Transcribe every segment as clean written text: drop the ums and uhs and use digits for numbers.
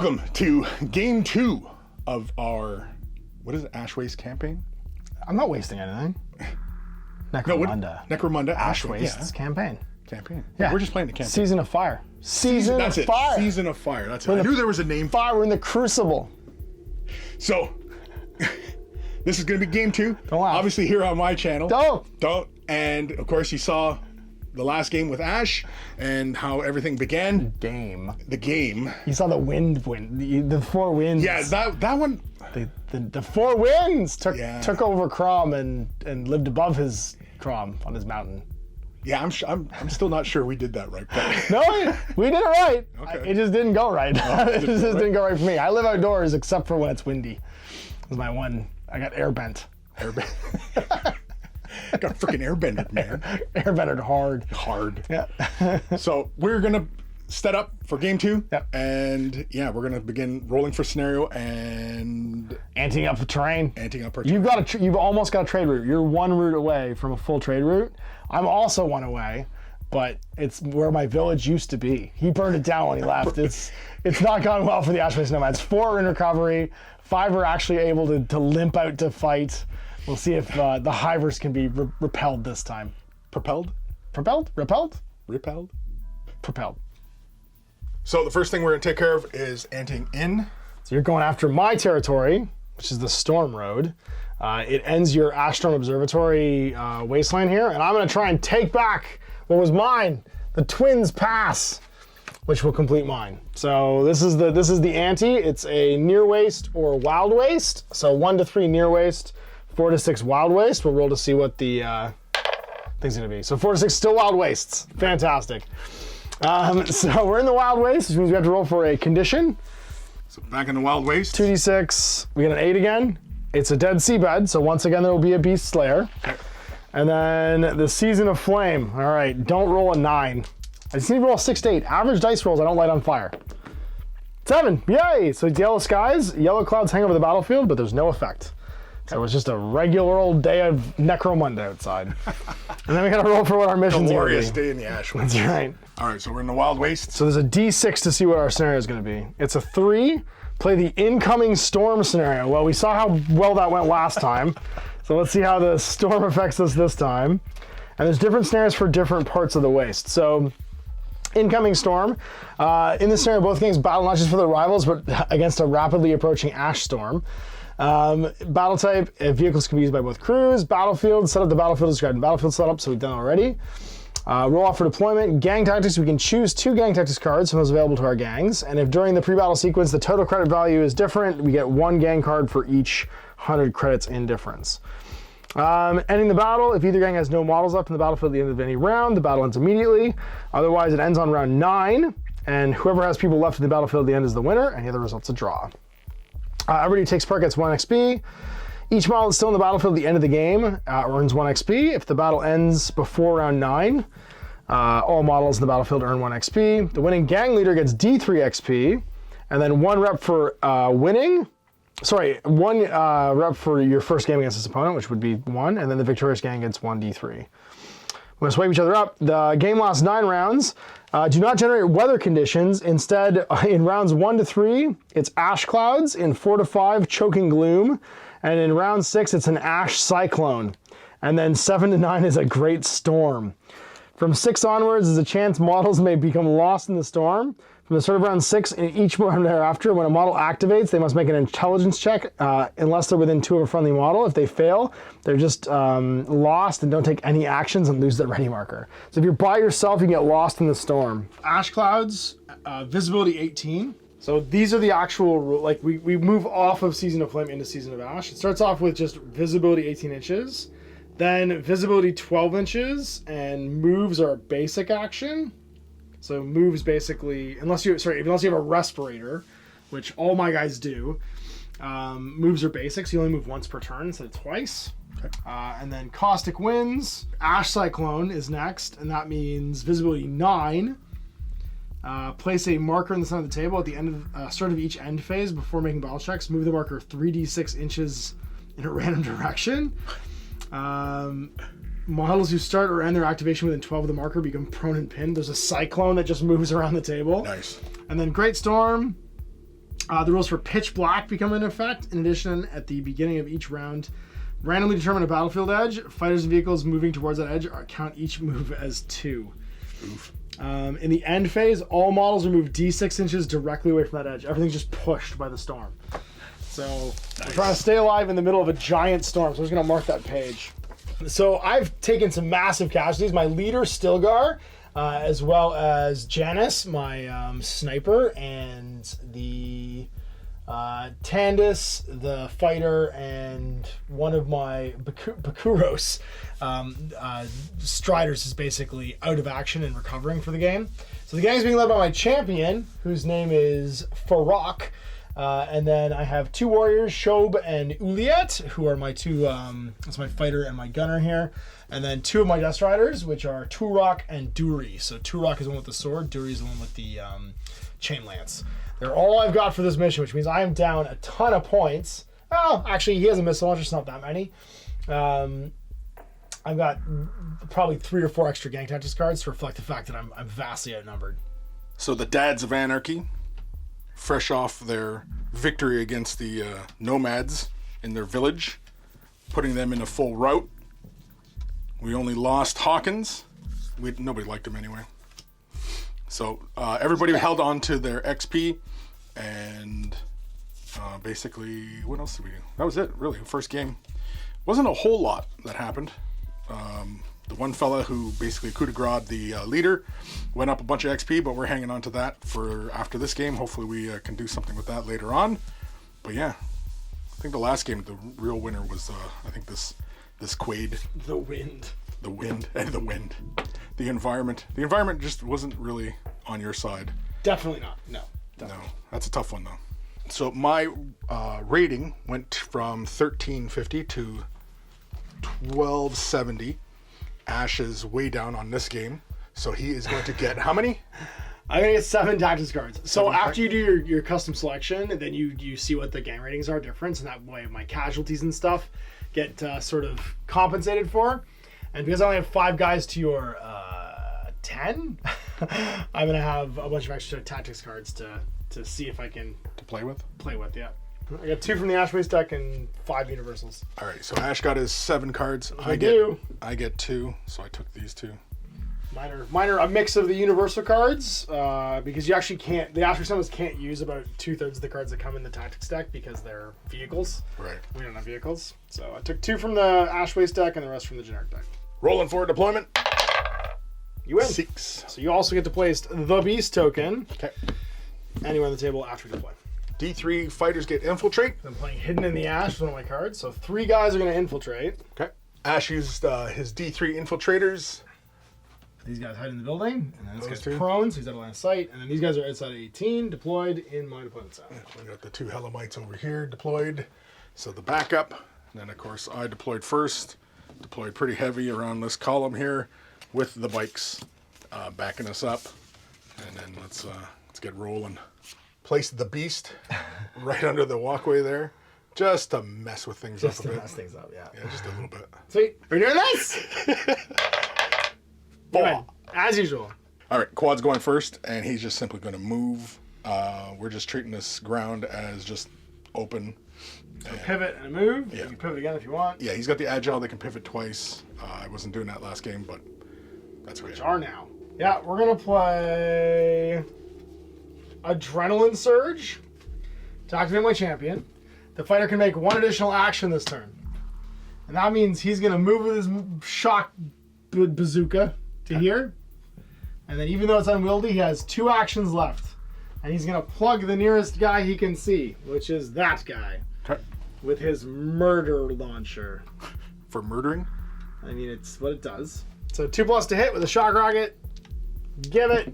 Welcome to game 2 of our, what is it, Ash Waste campaign? I'm not wasting anything. Necromunda. Necromunda Ash Wastes campaign. Yeah. We're just playing the campaign. Season of Fire. Season of Fire. Season of Fire. That's it. I knew there was a name. Fire. We're in the Crucible. So, this is going to be game 2. Don't laugh. Obviously here on my channel. Don't. And of course you saw the last game with Ash and how everything began. The game. You saw the the 4 winds. Yeah, that one. The 4 winds took over Crom and lived above his Crom on his mountain. Yeah, I'm still not sure we did that right. But No, we did it right. Okay. It just didn't go right. It just didn't go right for me. I live outdoors except for when it's windy. That's my one. I got airbent. I got freaking airbended, man. Airbended hard. Yeah. So we're gonna set up for game 2. Yep. And yeah, we're gonna begin rolling for scenario and Anting up the terrain. You've almost got a trade route. You're 1 route away from a full trade route. I'm also 1 away, but it's where my village used to be. He burned it down when he left. It's not gone well for the Ash Wastes Nomads. 4 are in recovery. 5 are actually able to limp out to fight. We'll see if the hivers can be repelled this time. Propelled. So the first thing we're gonna take care of is anting in. So you're going after my territory, which is the Storm Road. It ends your Ashstorm Observatory wasteland here, and I'm gonna try and take back what was mine, the Twins Pass, which will complete mine. So this is the ante. It's a near waste or wild waste. So 1 to 3 near waste, 4 to 6 wild waste. We'll roll to see what the thing's gonna be. So 4 to 6 still wild wastes. Fantastic. So we're in the wild waste, which means we have to roll for a condition. So back in the wild waste. 2d6. We get an 8 again. It's a dead seabed, so once again there will be a beast slayer. Okay. And then the Season of Flame. All right, don't roll a 9. I just need to roll a 6 to 8. Average dice rolls I don't light on fire. 7, yay! So it's yellow skies, yellow clouds hang over the battlefield, but there's no effect. So it was just a regular old day of Necromunda outside. And then we gotta roll for what our mission's gonna be. Glorious day in the Ash Waste. That's right. All right, so we're in the wild waste. So there's a D6 to see what our scenario is gonna be. It's a 3, play the incoming storm scenario. Well, we saw how well that went last time. So let's see how the storm affects us this time. And there's different scenarios for different parts of the waste. So incoming storm. In this scenario, both gangs battle not just for their rivals, but against a rapidly approaching ash storm. Battle type, vehicles can be used by both crews. Battlefield, set up the battlefield described in battlefield setup, so we've done already. Roll off for deployment. Gang tactics, we can choose 2 gang tactics cards from those available to our gangs. And if during the pre-battle sequence the total credit value is different, we get 1 gang card for each 100 credits in difference. Ending the battle, if either gang has no models left in the battlefield at the end of any round, the battle ends immediately. Otherwise, it ends on round 9, and whoever has people left in the battlefield at the end is the winner. Any other results a draw. Everybody who takes part gets 1 XP. Each model that's still in the battlefield at the end of the game earns 1 XP. If the battle ends before round 9, all models in the battlefield earn 1 XP. The winning gang leader gets D3 XP, and then 1 rep for winning. Sorry, 1 rep for your first game against this opponent, which would be 1, and then the victorious gang gets 1 D3. We're gonna swipe each other up. The game lasts 9 rounds. Do not generate weather conditions. Instead, in rounds 1 to 3, it's ash clouds. In 4 to 5, choking gloom. And in round 6, it's an ash cyclone. And then 7 to 9 is a great storm. From 6 onwards, there's a chance models may become lost in the storm. From the start of round 6, in each round thereafter, when a model activates, they must make an intelligence check unless they're within 2 of a friendly model. If they fail, they're just lost and don't take any actions and lose their ready marker. So if you're by yourself, you get lost in the storm. Ash clouds, visibility 18. So these are the actual, like we move off of Season of Flame into Season of Ash. It starts off with just visibility 18 inches, then visibility 12 inches, and moves are a basic action. So moves basically, unless you have a respirator, which all my guys do, moves are basic, so you only move once per turn instead of twice. Okay. And then Caustic Winds, Ash Cyclone is next, and that means visibility 9. Place a marker in the center of the table at the end of start of each end phase before making battle checks. Move the marker 3d6 inches in a random direction. Models who start or end their activation within 12 of the marker become prone and pinned. There's a cyclone that just moves around the table. Nice. And then Great Storm, The rules for pitch black become in effect. In addition, at the beginning of each round, randomly determine a battlefield edge. Fighters and vehicles moving towards that edge count each move as 2. Oof. In the end phase, all models are moved D6 inches directly away from that edge. Everything's just pushed by the storm. So I'm trying to stay alive in the middle of a giant storm. So I'm just going to mark that page. So I've taken some massive casualties. My leader, Stilgar, as well as Janice, my sniper, and the Tandis, the fighter, and one of my Bakuros. Striders is basically out of action and recovering for the game. So the game is being led by my champion, whose name is Farok. And then I have 2 warriors, Shob and Uliet, who are my 2, that's my fighter and my gunner here. And then 2 of my Death Riders, which are Turok and Duri. So Turok is the one with the sword, Duri is the one with the chain lance. They're all I've got for this mission, which means I am down a ton of points. Oh, actually, he has a missile launcher, it's not that many. I've got probably 3 or 4 extra gang tactics cards to reflect the fact that I'm vastly outnumbered. So the Dads of Anarchy, fresh off their victory against the Nomads in their village, putting them in a full rout. We only lost Hawkins. Nobody liked him anyway. So everybody held on to their XP, and basically, what else did we do? That was it, really. First game. Wasn't a whole lot that happened. The one fella who basically coup de grace the leader went up a bunch of XP, but we're hanging on to that for after this game. Hopefully we can do something with that later on. But yeah, I think the last game, the real winner was, I think this Quaid. The wind. The wind and the wind. The environment. The environment just wasn't really on your side. Definitely not. No. Definitely. No, that's a tough one though. So my rating went from 1350 to 1270. Ash is way down on this game, so he is going to get how many? I'm gonna get 7 tactics cards. So after you do your custom selection, then you see what the gang ratings are different, and that way my casualties and stuff get sort of compensated for. And because I only have 5 guys to your 10, I'm gonna have a bunch of extra tactics cards to see if I can play with. Yeah. I got 2 from the Ash Wastes deck and 5 universals. All right, so Ash got his 7 cards. I get 2, so I took these 2. Mine are a mix of the universal cards because you actually can't. The Ash Wastes members can't use about 2/3 of the cards that come in the tactics deck because they're vehicles. Right. We don't have vehicles, so I took 2 from the Ash Wastes deck and the rest from the generic deck. Rolling for deployment. You win. 6. So you also get to place the Beast token. Okay. Anywhere on the table after you deploy. D3 fighters get infiltrate. I'm playing Hidden in the Ash, one of my cards. So 3 guys are going to infiltrate. Okay. Ash used his D3 infiltrators. These guys hide in the building, and then this guy's 2 prone, so he's out of line of sight. And then these guys are outside of 18, deployed in my deployment zone. We got the 2 Helamites over here deployed. So the backup. And then of course I deployed first. Deployed pretty heavy around this column here with the bikes backing us up. And then let's get rolling. Place the Beast right under the walkway there, just to mess with things up a bit. Just to mess things up, yeah. Yeah, just a little bit. Sweet. We're doing this! As usual. All right, Quad's going first, and he's just simply going to move. We're just treating this ground as just open. So pivot and a move. Yeah. You can pivot again if you want. Yeah, he's got the agile that can pivot twice. I wasn't doing that last game, but that's okay. Which are now. Yeah, we're going to play Adrenaline Surge to activate my champion. The fighter can make 1 additional action this turn. And that means he's going to move with his shock bazooka to here. And then even though it's unwieldy, he has 2 actions left. And he's going to plug the nearest guy he can see, which is that guy. Okay. With his murder launcher. For murdering? I mean, it's what it does. So 2+ to hit with a shock rocket. Give it.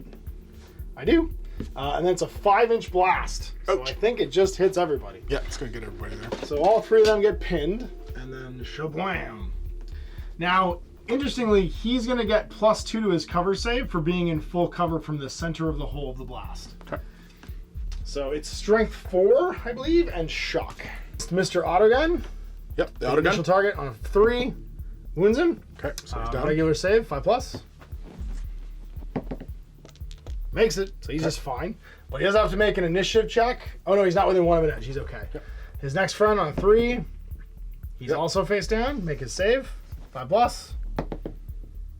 I do. And then it's a 5-inch blast. So I think it just hits everybody. Yeah, it's going to get everybody there. So all 3 of them get pinned. And then shablam. Now, interestingly, he's going to get +2 to his cover save for being in full cover from the center of the hole of the blast. Okay. So it's strength 4, I believe, and shock. Mr. Autogun. Yep, the Autogun. Initial target on 3. Wounds him. Okay, so he's down. Regular save, 5+. Makes it, so he's just fine. But he does have to make an initiative check. Oh no, he's not within 1 of an edge. He's okay. Yep. His next friend on 3. He's also face down. Make his save. 5+.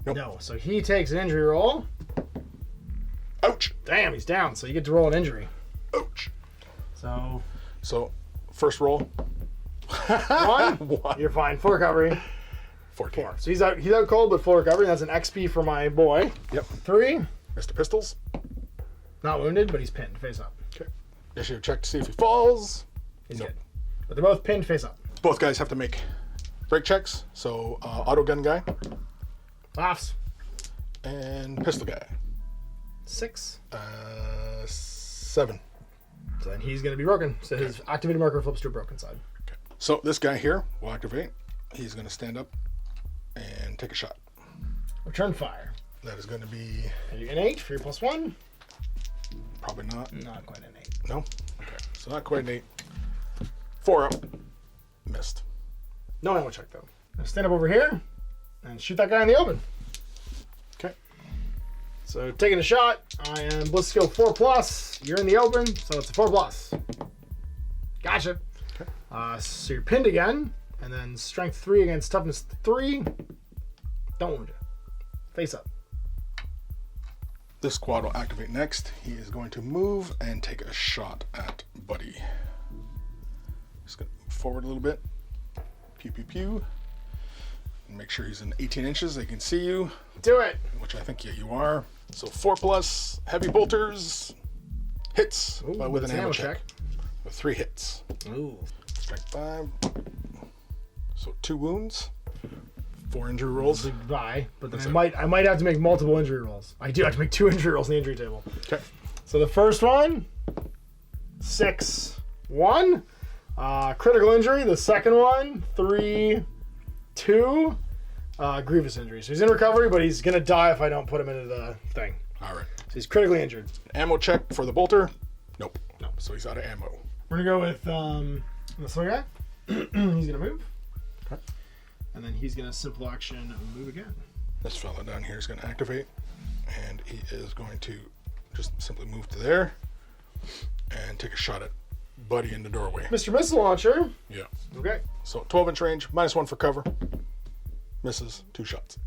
Nope. No. So he takes an injury roll. Ouch. Damn, he's down. So you get to roll an injury. Ouch. So first roll. 1. You're fine. Full recovery. 14. 4. So he's out cold, but full recovery. That's an XP for my boy. Yep. 3. Mr. Pistols. Not wounded, but he's pinned face up. Okay. Initiative check to see if he falls. He's good. But they're both pinned face up. Both guys have to make break checks. So auto gun guy Laughs. and pistol guy. 6. 7. So then he's going to be broken. So his activated marker flips to a broken side. Okay. So this guy here will activate. He's going to stand up and take a shot. Return fire. That is going to be And you get an 8 for your +1. probably not. Not quite an 8. No? Okay. So not quite an 8. 4 up. Missed. No ammo check though. Now stand up over here and shoot that guy in the open. Okay. So taking a shot, I am bliss skill 4+. You're in the open, so it's a 4+. Gotcha. Okay. So you're pinned again, and then strength 3 against toughness 3. Don't wound it. Face up. This squad will activate next. He is going to move and take a shot at Buddy. Just going to move forward a little bit. Pew, pew, pew. And make sure he's in 18 inches. They can see you, Do it. which I think, yeah, you are. So 4+, heavy bolters, hits with an ammo check. With 3 hits. Ooh. Strength 5. So 2 wounds. 4 injury rolls. Goodbye. But then I might have to make multiple injury rolls. I do have to make 2 injury rolls in the injury table. Okay. So the first one, 6, 1. Critical injury. The second one, 3, 2. Grievous injury. So he's in recovery, but he's gonna die if I don't put him into the thing. All right. So he's critically injured. Ammo check for the bolter. Nope. Nope. So he's out of ammo. We're gonna go with this one guy. He's gonna move. Okay. And then he's gonna simple action move again. This fella down here is going to activate, and he is going to just simply move to there and take a shot at Buddy in the doorway. Mr. Missile Launcher. Yeah. Okay. So 12-inch range, -1 for cover. Misses 2 shots.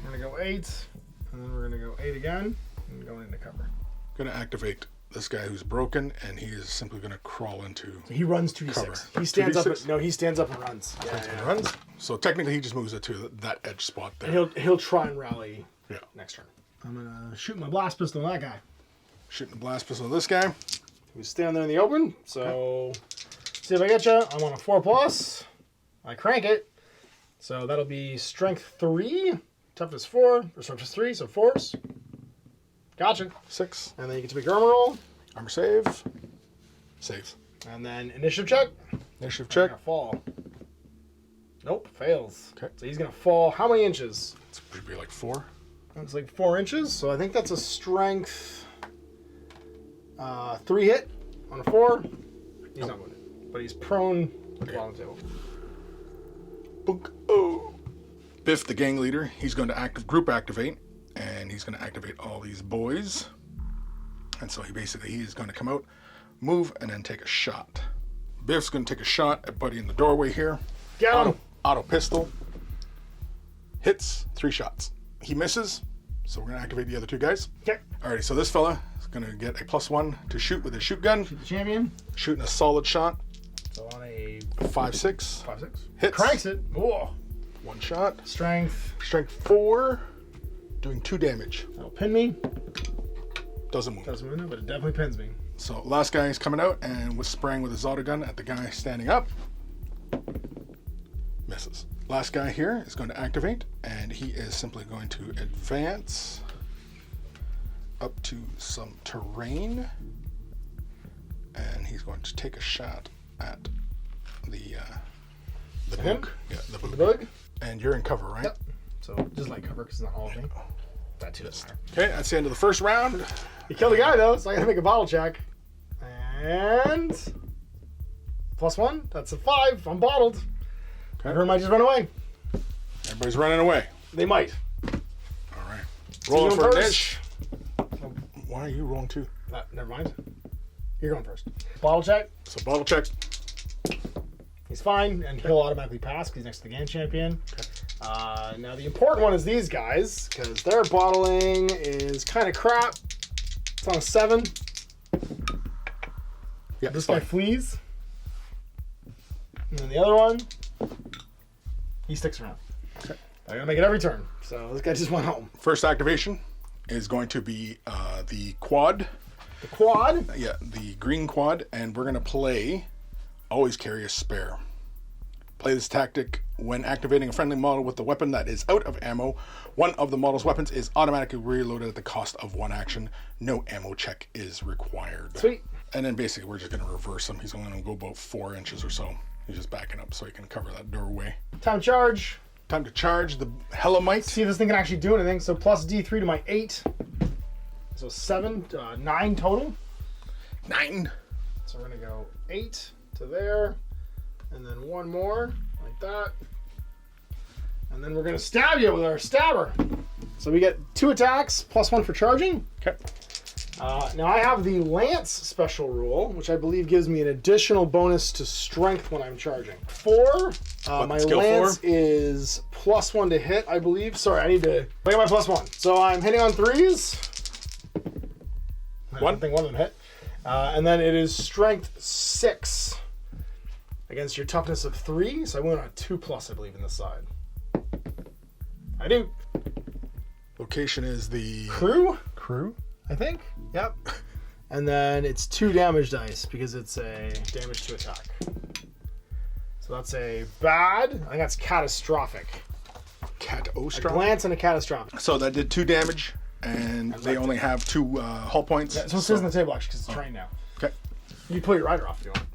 We're gonna go 8, and then we're gonna go 8 again, and going into cover. Going to activate this guy who's broken, and he is simply going to crawl into. So he runs 2d6. Cover. He stands 2d6? up. No, he stands up and runs. And runs. So technically, he just moves it to that edge spot there. And he'll try and rally Yeah. next turn. I'm gonna shoot my blast pistol on that guy Shooting the blast pistol at this guy. who's standing there in the open. So see if I get you. I'm on a 4+. I crank it. So that'll be strength 3, toughness 4, or toughness 3. So 4s. Gotcha. 6. And then you get to make your armor roll, Armor save. Saves. and then initiative check. Initiative He's check. gonna fall. Nope, fails. Okay. So he's gonna fall. How many inches? It's should be like 4. That's like 4 inches. So I think that's a strength 3 hit on a 4. He's not wounded, but he's prone at the bottom of the table. Boink. Oh. Biff, the gang leader, he's going to group activate, and he's going to activate all these boys. And so he's going to come out, move, and then take a shot. Biff's going to take a shot at Buddy in the doorway here. Get him! Auto pistol. Hits 3 shots. He misses, so we're going to activate the other 2 guys. Okay. Alrighty, so this fella is going to get a +1 to shoot with his shoot gun. The champion. Shooting a solid shot. So on a 5-6. 5-6. Hits. Cranks it. Whoa. 1 shot. Strength. Strength 4. Doing 2 damage. That'll pin me. Doesn't move. Doesn't move, but it definitely pins me. So last guy is coming out and was spraying with his auto gun at the guy standing up. Misses. Last guy here is going to activate, and he is simply going to advance up to some terrain, and he's going to take a shot at the Him? book. Yeah, the book. The bug? And you're in cover, right? Yep. So just light cover because it's not all of me. That too doesn't matter. Okay, that's the end of the first round. You killed the guy though, so I gotta make a bottle check. And +1. That's a 5. I'm bottled. Okay. Everyone might just run away. Everybody's running away. They might. All right. Rolling you for a first? niche. Why are you rolling 2? Never mind. You're going first. Bottle check. So bottle check. He's fine, and he'll automatically pass because he's next to the game champion. Okay. Now the important one is these guys, because their bottling is kind of crap. It's on a 7. Yeah, this guy flees. And then the other one, he sticks around. Okay. I'm going to make it every turn. So this guy just went home. First activation is going to be the quad. The quad? Yeah, the green quad, and we're going to play always carry a spare. Play this tactic when activating a friendly model with the weapon that is out of ammo. One of the model's weapons is automatically reloaded at the cost of 1 action. No ammo check is required. Sweet. And then basically we're just going to reverse him. He's only going to go about 4 inches or so. He's just backing up so he can cover that doorway. Time to charge. Time to charge the Hellamite. See if this thing can actually do anything. So plus D3 to my 8. So 7, 9 total. 9. So we're going to go 8 to there. And then 1 more, like that. And then we're going to stab you with our stabber. So we get 2 attacks, plus 1 for charging. Okay. Now I have the Lance special rule, which I believe gives me an additional bonus to strength when I'm charging. 4. My Lance 4 is plus 1 to hit, I believe. Sorry, I need to make my plus 1. So I'm hitting on 3s. I think one of them hit. And then it is strength 6 against your toughness of 3. So I went on a 2+, I believe, in this side. I do. Location is the crew, I think. Yep. And then it's 2 damage dice because it's a damage to attack. So that's a bad. I think that's catastrophic. Catastrophic. A glance and a catastrophic. So that did 2 damage, and they only have 2 hull points. Yeah, so it says on the table actually because it's trained now. Okay. You can pull your rider off if you want.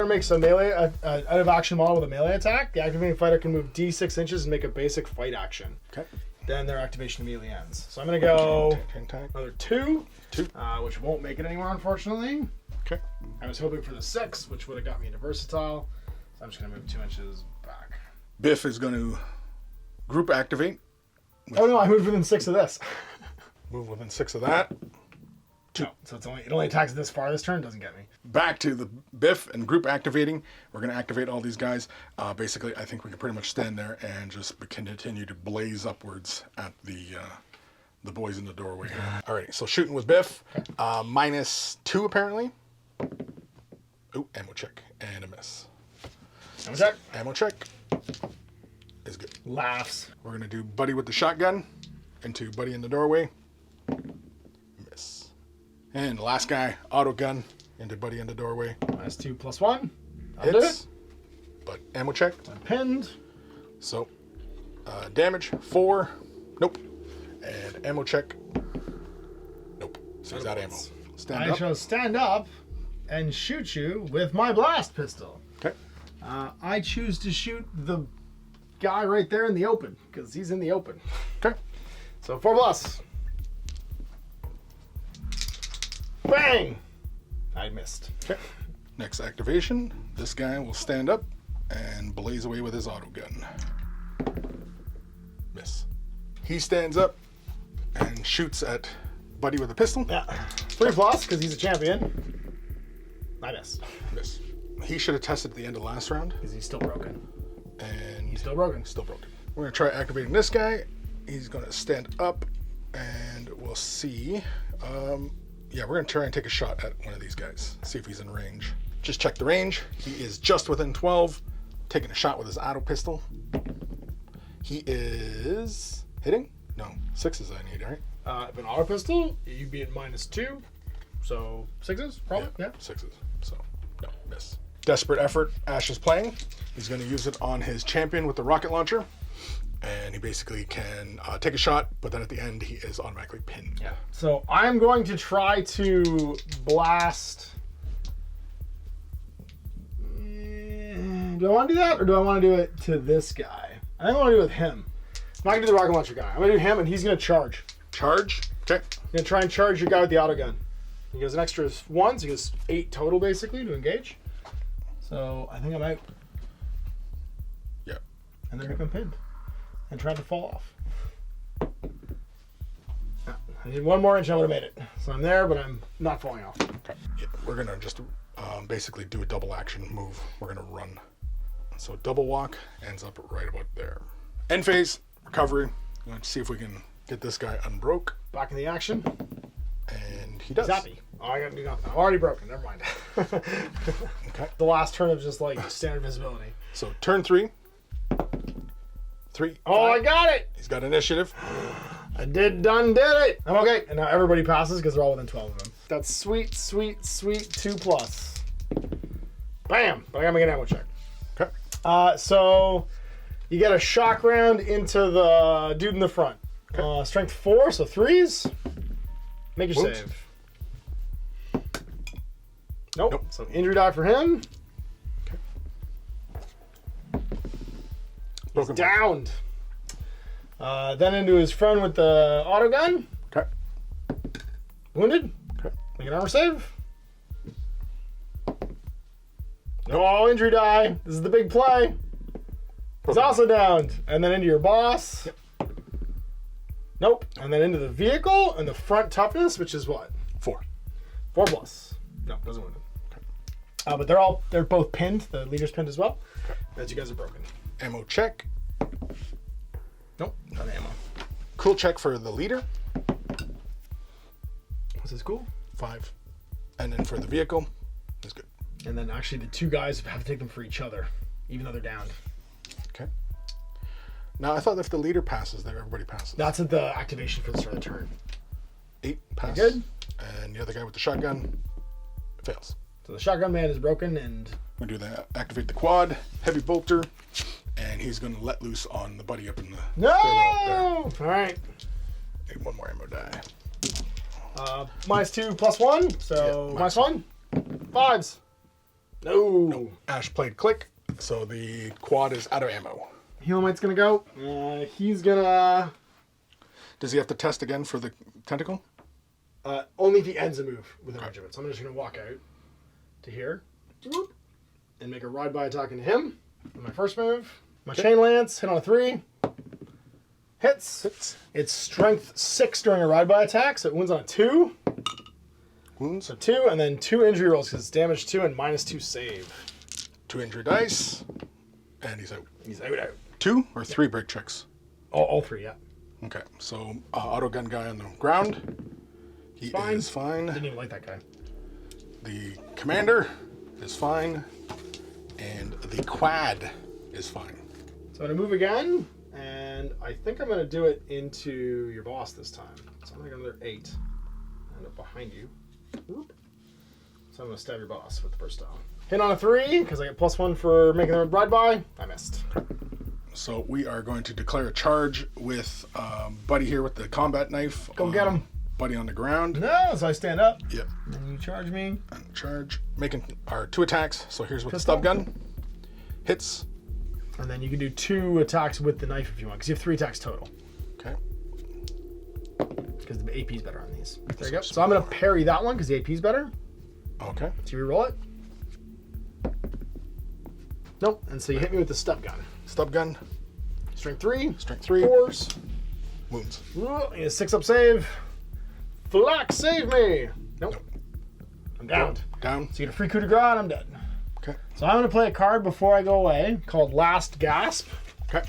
Makes a melee out of action model with a melee attack. The activating fighter can move D6 inches and make a basic fight action. Okay. Then their activation immediately ends. So I'm going to go Tank. another 2, which won't make it anymore, unfortunately. Okay. I was hoping for the 6, which would have got me into versatile. So I'm just going to move 2 inches back. Biff is going to group activate. Oh no, I moved within 6 of this. Move within 6 of that. 2. No, so it only attacks this far this turn, doesn't get me. Back to the Biff and group activating. We're going to activate all these guys. Basically, I think we can pretty much stand there and just continue to blaze upwards at the boys in the doorway. Alrighty, so shooting with Biff. -2 apparently. Oh, ammo check and a miss. Ammo check. Ammo check is good. Laughs. We're going to do Buddy with the shotgun into Buddy in the doorway. Miss. And the last guy, auto gun into Buddy in the doorway. -2 plus 1. Hits. But ammo check. I'm pinned. So, damage 4. Nope. And ammo check. Nope. So he's out ammo. Stand I up. shall stand up and shoot you with my blast pistol. Okay. I choose to shoot the guy right there in the open because he's in the open. Okay. So 4+. Bang! I missed. Okay. Next activation, this guy will stand up and blaze away with his auto gun. Miss. He stands up and shoots at Buddy with a pistol. Yeah. 3+ because he's a champion. I missed. Miss. He should have tested at the end of the last round. Because he's still broken. And He's still broken. Still broken. We're going to try activating this guy. He's going to stand up and we'll see. Yeah, we're going to try and take a shot at one of these guys. See if he's in range. Just check the range. He is just within 12. Taking a shot with his auto pistol. He is hitting? No, 6s I need, right? If an auto pistol, you'd be at -2. So 6s, probably? Yeah. 6s. So, no, miss. Desperate effort. Ash is playing. He's going to use it on his champion with the rocket launcher. And he basically can take a shot, but then at the end, he is automatically pinned. Yeah. So I'm going to try to blast. Do I want to do that, or do I want to do it to this guy? I think I want to do it with him. I'm not going to do the rocket launcher guy. I'm going to do him, and he's going to charge. Charge? Okay. I'm going to try and charge your guy with the auto gun. He goes an extra 1, so he goes 8 total, basically, to engage. So I think I'm out. Yep. And then I'm pinned. And tried to fall off. I need 1 more inch, I would have made it. So I'm there, but I'm not falling off. Okay. we're gonna just basically do a double action move. We're gonna run. So double walk ends up right about there. End phase, recovery. Let's see if we can get this guy unbroke. Back in the action. And he does. Zappy. Oh, I gotta do nothing. I'm already broken. Never mind. Okay. The last turn of just like standard visibility. So turn 3. 3. Oh, 5. I got it. He's got initiative. I did it. I'm okay. And now everybody passes because they're all within 12 of them. That's sweet, sweet, sweet 2+. Bam. But I gotta make an ammo check. Okay. So you get a shock round into the dude in the front. Okay. Strength 4, so 3s. Make your Whoops. save. Nope. So injury die for him. He's Broken. downed. Then into his friend with the auto gun. Okay. Wounded. Okay. Make an armor save. No injury die. This is the big play. He's also downed. And then into your boss. Yep. Nope. And then into the vehicle and the front toughness, which is what? 4. 4+. No, doesn't wound him. Okay. But they're both pinned. The leader's pinned as well. Okay. As you guys are broken. Ammo check. Nope, not ammo. Cool check for the leader. Was this cool? 5. And then for the vehicle, is good. And then actually the two guys have to take them for each other, even though they're downed. Okay. Now I thought if the leader passes there, everybody passes. That's at the activation for the start of the turn. 8 pass. Good. And the other guy with the shotgun fails. So the shotgun man is broken, and We do that. Activate the quad, heavy bolter, and he's going to let loose on the buddy up in the no. stairwell All right. there. Need one more ammo die. -2 +1, so Yeah, -1. 5s. No. Ash played click, so the quad is out of ammo. Healmite's gonna go. He's gonna Does he have to test again for the tentacle? only if he ends a move with a range of it. So I'm just gonna walk out to here and make a ride-by attack into him. On my first move, my chain lance hit on a 3. Hits. It's strength 6 during a ride-by attack, so it wounds on a 2. Wounds. So 2, and then 2 injury rolls because it's damage 2 and -2 save. 2 injury dice, and he's out. He's out. 2 or 3 break checks? All 3, yeah. Okay, so auto gun guy on the ground. He Fine. is fine. Didn't even like that guy. The commander is fine, and the quad is fine. So I'm gonna move again, and I think I'm gonna do it into your boss this time. So I'm gonna go another 8. End up behind you. Whoop. So I'm gonna stab your boss with the first style. Hit on a 3 because I get +1 for making the ride by. I missed. So we are going to declare a charge with Buddy here with the combat knife. Go get him. Buddy on the ground. No, so I stand up. Yep. And you charge me. And charge. Making our 2 attacks. So here's with Pistol. the stub gun. Hits. And then you can do 2 attacks with the knife if you want, because you have 3 attacks total. Okay. Because the AP is better on these. There you go. So I'm gonna parry that one because the AP is better. Okay. So you reroll it. Nope. And so you hit me with the stub gun. Stub gun. Strength 3. Strength 3. 4s. Wounds. Need a 6-up save. Flak, save me. Nope. Nope. I'm downed. Down. So you get a free coup de grace and I'm dead. Okay. So I'm going to play a card before I go away called Last Gasp. Okay.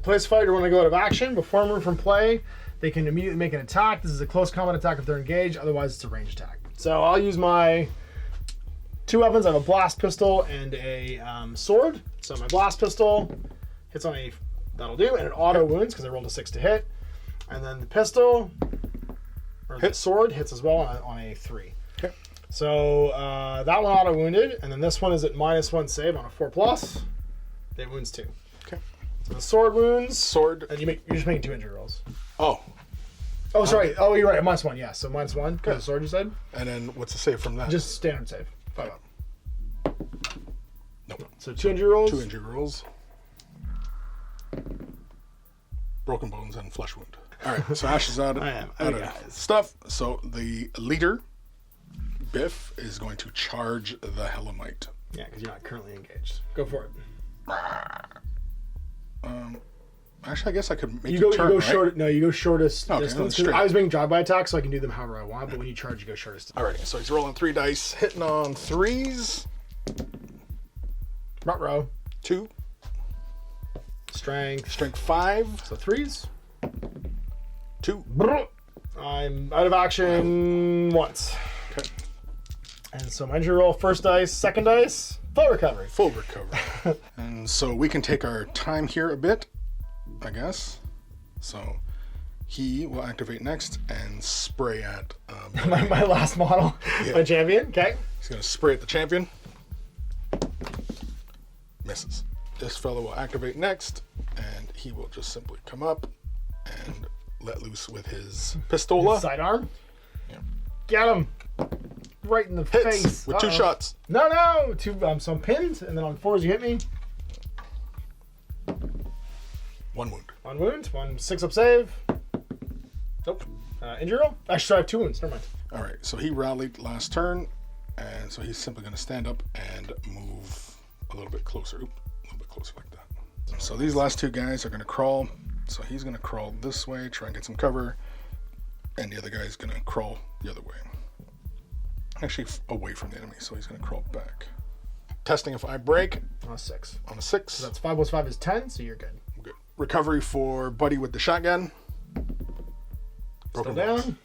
Place fighter when I go out of action. Before I move from play, they can immediately make an attack. This is a close combat attack if they're engaged. Otherwise, it's a ranged attack. So I'll use my 2 weapons. I have a blast pistol and a sword. So my blast pistol hits on a... That'll do. And it auto wounds because I rolled a 6 to hit. And then the pistol... Or the sword hits as well on a 3. Okay. So that one auto wounded, and then this one is at -1 save on a 4+. It wounds 2. Okay. So the sword wounds, Sword. and you're just making 2 injury rolls. Oh. Oh, sorry. Oh, you're right. -1. Yeah. So -1. Because the sword you said. And then what's the save from that? Just standard save. 5 up. Nope. So 2 injury rolls. 2 injury rolls. Broken bones and flesh wound. All right, so Ash is out of stuff. So the leader, Biff, is going to charge the Hellamite. Yeah, because you're not currently engaged. Go for it. Actually, I guess I could make You go, a turn, you go right? short. No, you go shortest Okay, distance. straight. I was making drive-by attacks, so I can do them however I want. But when you charge, you go shortest. Alrighty, so he's rolling 3 dice, hitting on 3s. Ruh-roh. 2. Strength. Strength 5. So 3s. 2. I'm out of action once. Okay. And so my injury roll, first dice, second dice, full recovery. Full recovery. And so we can take our time here a bit, I guess. So he will activate next and spray at... my last model, my champion. Okay. he's going to spray at the champion. Misses. This fellow will activate next, and he will just simply come up and let loose with his pistola. Sidearm. Yeah. Get him. Right in the Hits face. with 2 shots. No. 2. So I'm pinned, and then on 4s you hit me. 1 wound. 1 wound. 1 6-up save. Nope. Injury roll. Actually, I have 2 wounds. Never mind. All right, so he rallied last turn, and so he's simply going to stand up and move a little bit closer. Oop, a little bit closer like that. So these last 2 guys are going to crawl. So he's going to crawl this way, try and get some cover, and the other guy's going to crawl the other way. Actually, away from the enemy, so he's going to crawl back. Testing if I break On a 6. on a 6. So that's 5 plus 5 is 10, so you're good. Good. Recovery for Buddy with the shotgun. Still Broken bones. down.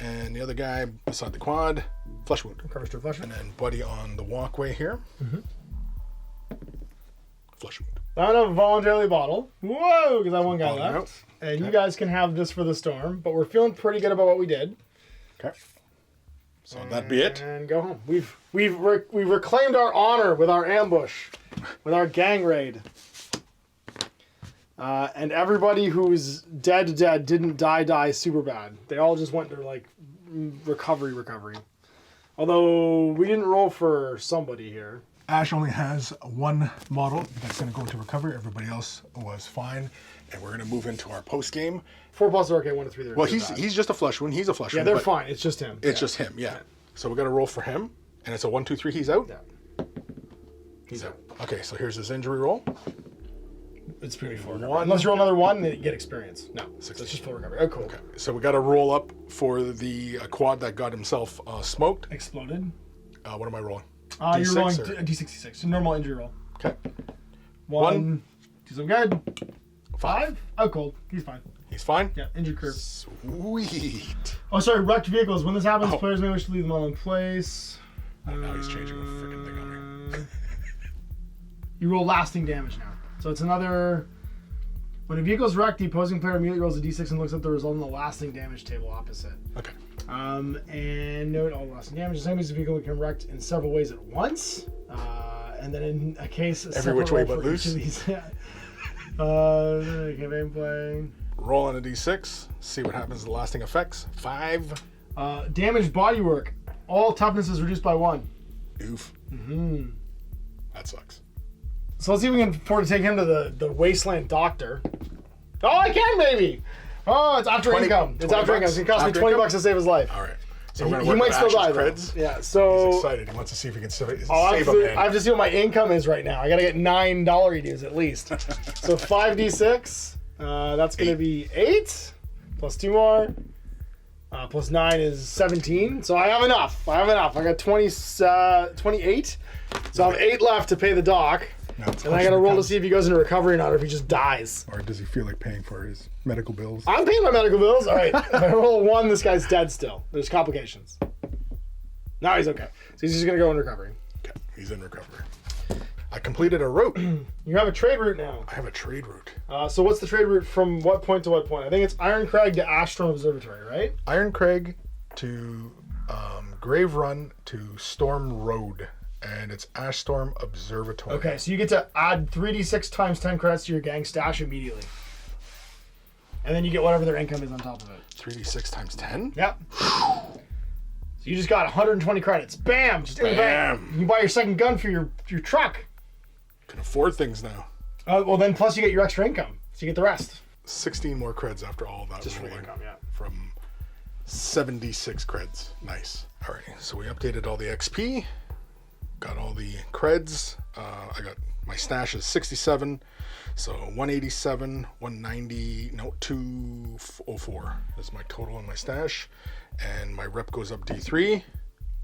And the other guy beside the quad, flesh wound. Covers to a flush. And then Buddy on the walkway here. Flesh wound. I'm gonna voluntarily bottle. Whoa, because I have 1 guy Bottle left. out. And you guys can have this for the storm, but we're feeling pretty good about what we did. Okay. So that'd be it. And go home. We've reclaimed our honor with our ambush, with our gang raid. And everybody who's dead didn't die super bad. They all just went to like recovery. Although we didn't roll for somebody here. Ash only has 1 model that's going to go into recovery. Everybody else was fine. And we're going to move into our post game. 4 plus are okay, 1 to 3 they're Well, they're bad. he's just a flesh wound. He's a flesh Yeah, wound. they're but fine. It's just him. It's just him, yeah. So we got to roll for him. And it's a 1, 2, 3. He's out. Yeah. He's out. Okay, so here's his injury roll. It's pretty full 1. recovery. Unless you roll another 1, then you get experience. No, so 16. it's just full recovery. Oh, cool. Okay, so we got to roll up for the quad that got himself smoked. Exploded. What am I rolling? You're D6 rolling or- a D66. Normal injury roll. Okay. 1. Do some good. 5. Oh, cool. He's fine. He's fine? Yeah, injured curve. Sweet. Oh, sorry, wrecked vehicles. When this happens, Oh. players may wish to leave them all in place. Oh, now he's changing the freaking thing on me. You roll lasting damage now. So it's another... When a vehicle is wrecked, the opposing player immediately rolls a d6 and looks at the result in the lasting damage table opposite. Okay. And note all lasting damage. The same as the vehicle can be wrecked in several ways at once. And then in a case... Every which way but for each loose? of these. Campaign play. Roll on a d6. See what happens to the lasting effects. 5. Damaged bodywork. All toughness is reduced by 1. Oof. That sucks. So let's see if we can afford to take him to the Wasteland Doctor. Oh, I can maybe. Oh, it's after 20 income. It's after income. It's gonna cost me After 20 income? bucks to save his life. All right. So He, we're he going to might work still with die Ash's though. creds. Yeah. He's So excited. He wants to see if he can save I have him. to see what my income is right now. I gotta get $9 dues at least. So 5d6. That's gonna be 8 plus 2 more. Plus 9 is 17. So I have enough. I got 28. So I have 8 left to pay the doc. Now it's And I gotta roll to becomes- see if he goes into recovery or not, or if he just dies. Or does he feel like paying for his medical bills? I'm paying my medical bills. All right. If I roll 1, this guy's dead still. There's complications. Now he's okay. So he's just gonna go in recovery. Okay. He's in recovery. I completed a route. You have a trade route now. I have a trade route. So what's the trade route from what point to what point? I think it's Iron Crag to Ashstrom Observatory, right? Iron Craig to Grave Run to Storm Road. And it's Ash Storm Observatory. Okay, so you get to add 3d6 times 10 credits to your gang stash immediately. And then you get whatever their income is on top of it. 3d6 times 10? Yep. So you just got 120 credits. Bam! Just in the bank. Bam! You can buy your second gun for your truck. Can afford things now. Well, then plus you get your extra income. So you get the rest. 16 more creds after all that. Just for the rolling. income, yeah. From 76 creds. Nice. Alrighty, so we updated all the XP. Got all the creds. I got My stash is 67. So 187, 190, no, 204 is my total in my stash. And my rep goes up D3.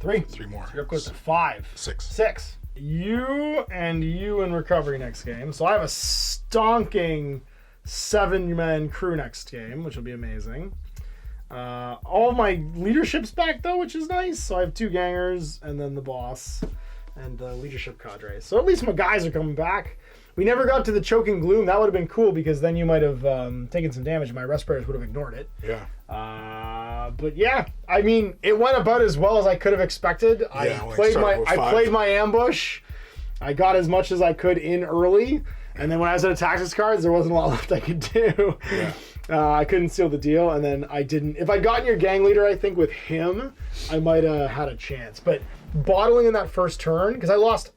Three more. Your rep goes to 5. 6. You in recovery next game. So I have a stonking 7-man crew next game, which will be amazing. All of my leadership's back though, which is nice. So I have 2 gangers and then the boss and the leadership cadre. So at least my guys are coming back. We never got to the choking gloom. That would have been cool because then you might have taken some damage. My respirators would have ignored it. Yeah. But yeah, I mean, it went about as well as I could have expected. I played my ambush. I got as much as I could in early, and then when I was out of tactics cards, there wasn't a lot left I could do. Yeah. I couldn't seal the deal, and then I didn't. If I'd gotten your gang leader, I think with him, I might have had a chance. But bottling in that first turn, because I lost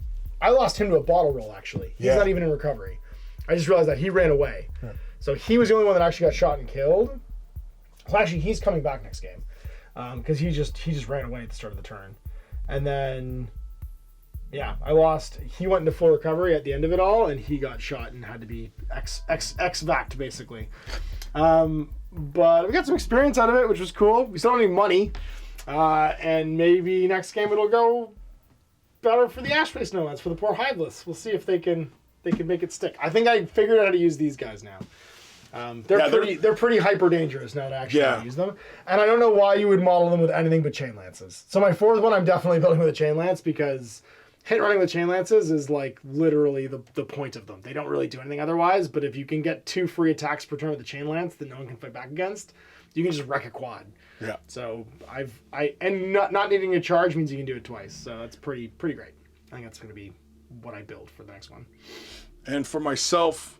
him to a bottle roll. Actually, he's not even in recovery. I just realized that he ran away, so he was the only one that actually got shot and killed. So actually, he's coming back next game because he just ran away at the start of the turn, and then I lost. He went into full recovery at the end of it all, and he got shot and had to be ex-vac'd basically. But we got some experience out of it, which was cool. We still don't need money, and maybe next game it'll go better for the Ash Wastes Nomads, for the poor hideless. We'll see if they can make it stick. I think I figured out how to use these guys now. They're pretty hyper dangerous now to actually use them, and I don't know why you would model them with anything but chain lances. So my 4th one, I'm definitely building with a chain lance because hit running with chain lances is like literally the point of them. They don't really do anything otherwise, but if you can get 2 free attacks per turn with the chain lance that no one can fight back against, you can just wreck a quad. Yeah. So not needing a charge means you can do it twice. So that's pretty great. I think that's going to be what I build for the next one. And for myself,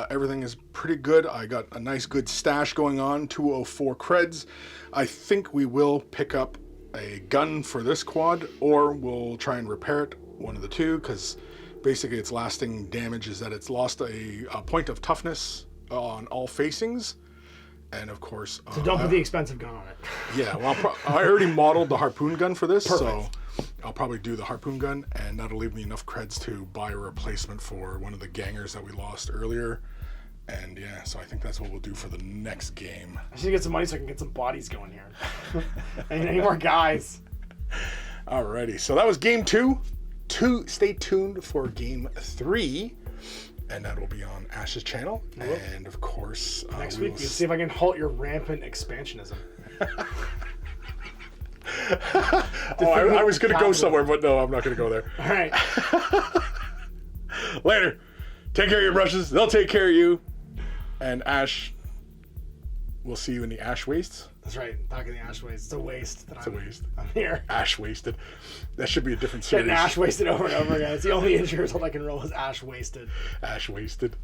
everything is pretty good. I got a nice good stash going on, 204 creds. I think we will pick up a gun for this quad, or we'll try and repair it, one of the two, because basically its lasting damage is that it's lost a point of toughness on all facings. And of course... So don't put the expensive gun on it. Yeah, well, I already modeled the harpoon gun for this, so I'll probably do the harpoon gun, and that'll leave me enough creds to buy a replacement for one of the gangers that we lost earlier. And yeah, so I think that's what we'll do for the next game. I should get some money so I can get some bodies going here. I need any more guys. Alrighty, so that was game 2. Stay tuned for game 3. And that will be on Ash's channel. And of course... next week, we'll see if I can halt your rampant expansionism. I was going to go somewhere, but no, I'm not going to go there. All right. Later. Take care of your brushes. They'll take care of you. And Ash, we'll see you in the Ash Wastes. That's right. Talking the Ash Wastes. It's a waste. I'm here. Ash Wasted. That should be a different series. Getting Ash Wasted over and over again. It's the only injury result I can roll is Ash Wasted. Ash Wasted.